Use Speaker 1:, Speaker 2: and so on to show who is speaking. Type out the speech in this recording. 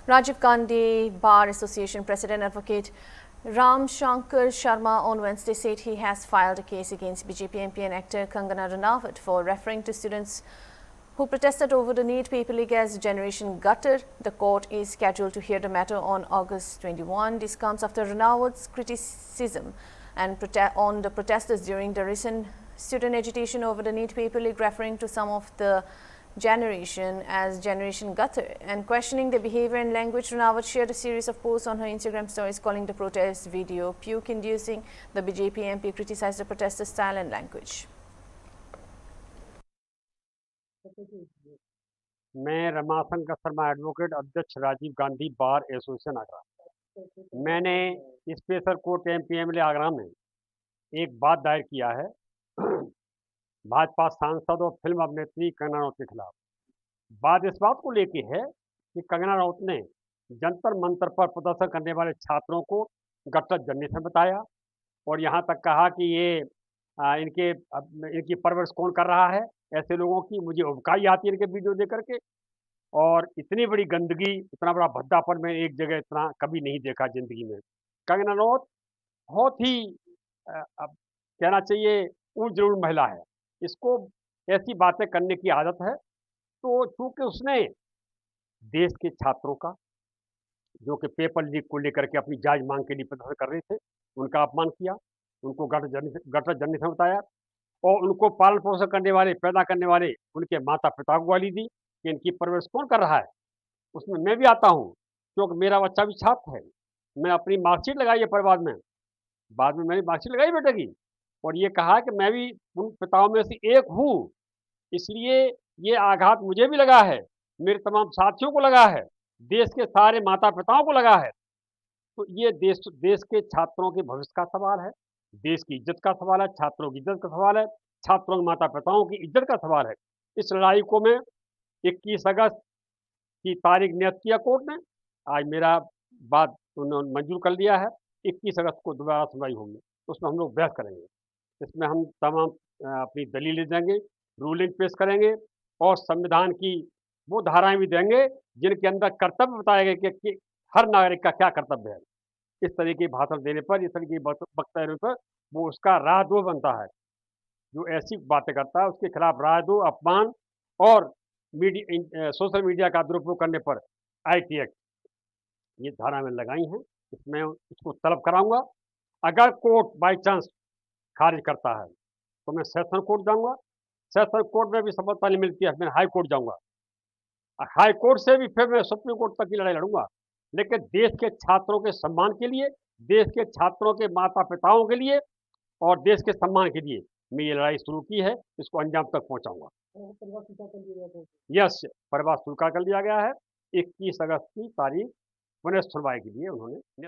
Speaker 1: Rajiv Gandhi Bar Association President Advocate Ram Shankar Sharma on Wednesday said he has filed a case against BJP MP and actor Kangana Ranaut for referring to students who protested over the NEET paper leak as Generation Gutter. The court is scheduled to hear the matter on August 21. This comes after Ranaut's criticism and on the protesters during the recent student agitation over the NEET paper leak, referring to some of the generation as Generation Gutter and questioning the behavior and language. Ranaut shared a series of posts on her Instagram stories calling the protest video puke-inducing. The BJP MP criticized the protesters' style and language.
Speaker 2: मैं Ramashankar Sharma advocate अध्यक्ष Rajiv Gandhi bar association Agra. मैंने special court MP MLA Agra में एक बात दायर किया है भाजपा सांसद और फिल्म अभिनेत्री कंगना रनौत के खिलाफ। बात इस बात को लेके है कि कंगना रनौत ने जंतर मंतर पर प्रदर्शन करने वाले छात्रों को गट्टर जनरेशन बताया और यहाँ तक कहा कि ये इनकी परवरिश कौन कर रहा है। ऐसे लोगों की मुझे उबकाई आती है इनके वीडियो देख करके। और इतनी बड़ी गंदगी, इतना बड़ा भद्दापन मैं एक जगह इतना कभी नहीं देखा ज़िंदगी में। कंगना रनौत बहुत ही कहना चाहिए ऊंच जरूर महिला है, इसको ऐसी बातें करने की आदत है। तो चूंकि उसने देश के छात्रों का जो कि पेपर लीक को लेकर के अपनी जायज मांग के लिए प्रदर्शन कर रहे थे, उनका अपमान किया, उनको गटर जनरेशन बताया और उनको पालन पोषण करने वाले, पैदा करने वाले उनके माता पिता को गाली दी कि इनकी परवरिश कौन कर रहा है। उसमें मैं भी आता हूँ क्योंकि मेरा बच्चा भी छात्र है। मैं अपनी मार्कशीट लगाई है परिवार में, बाद में मैंने मार्कशीट लगाई बेटे की और ये कहा कि मैं भी उन पिताओं में से एक हूँ, इसलिए ये आघात मुझे भी लगा है, मेरे तमाम साथियों को लगा है, देश के सारे माता पिताओं को लगा है। तो ये देश के छात्रों के भविष्य का सवाल है, देश की इज्जत का सवाल है, छात्रों की इज्जत का सवाल है, छात्रों के माता पिताओं की इज्जत का सवाल है। इस लड़ाई को मैं 21 अगस्त की तारीख नियत किया कोर्ट ने। आज मेरा बात उन्होंने मंजूर कर लिया है। 21 अगस्त को दोबारा सुनवाई होगी, उसमें हम लोग बहस करेंगे। इसमें हम तमाम अपनी दलीलें देंगे, रूलिंग पेश करेंगे और संविधान की वो धाराएं भी देंगे जिनके अंदर कर्तव्य बताए गए कि हर नागरिक का क्या कर्तव्य है। इस तरह के भाषण देने पर, इस तरह की वक्तव्य देने पर वो उसका राजद्रोह बनता है। जो ऐसी बातें करता है उसके खिलाफ राजद्रोह, अपमान और सोशल मीडिया का दुरुपयोग करने पर आईटी एक्ट ये धारा में लगाई हैं। इसमें उसको तलब कराऊंगा। अगर कोर्ट बाई चांस खारिज करता है तो मैं सेशन कोर्ट जाऊंगा, सेशन कोर्ट में भी सफलता नहीं मिलती है, मैं हाई कोर्ट जाऊंगा, हाई कोर्ट से भी फिर मैं सुप्रीम कोर्ट तक की लड़ाई लड़ूंगा। लेकिन देश के छात्रों के सम्मान के लिए, देश के छात्रों के माता पिताओं के लिए और देश के सम्मान के लिए मैं ये लड़ाई शुरू की है, इसको अंजाम तक पहुंचाऊंगा। यस, परिवार स्वीकार कर लिया गया है। 21 अगस्त की तारीख पुनः सुनवाई के लिए उन्होंने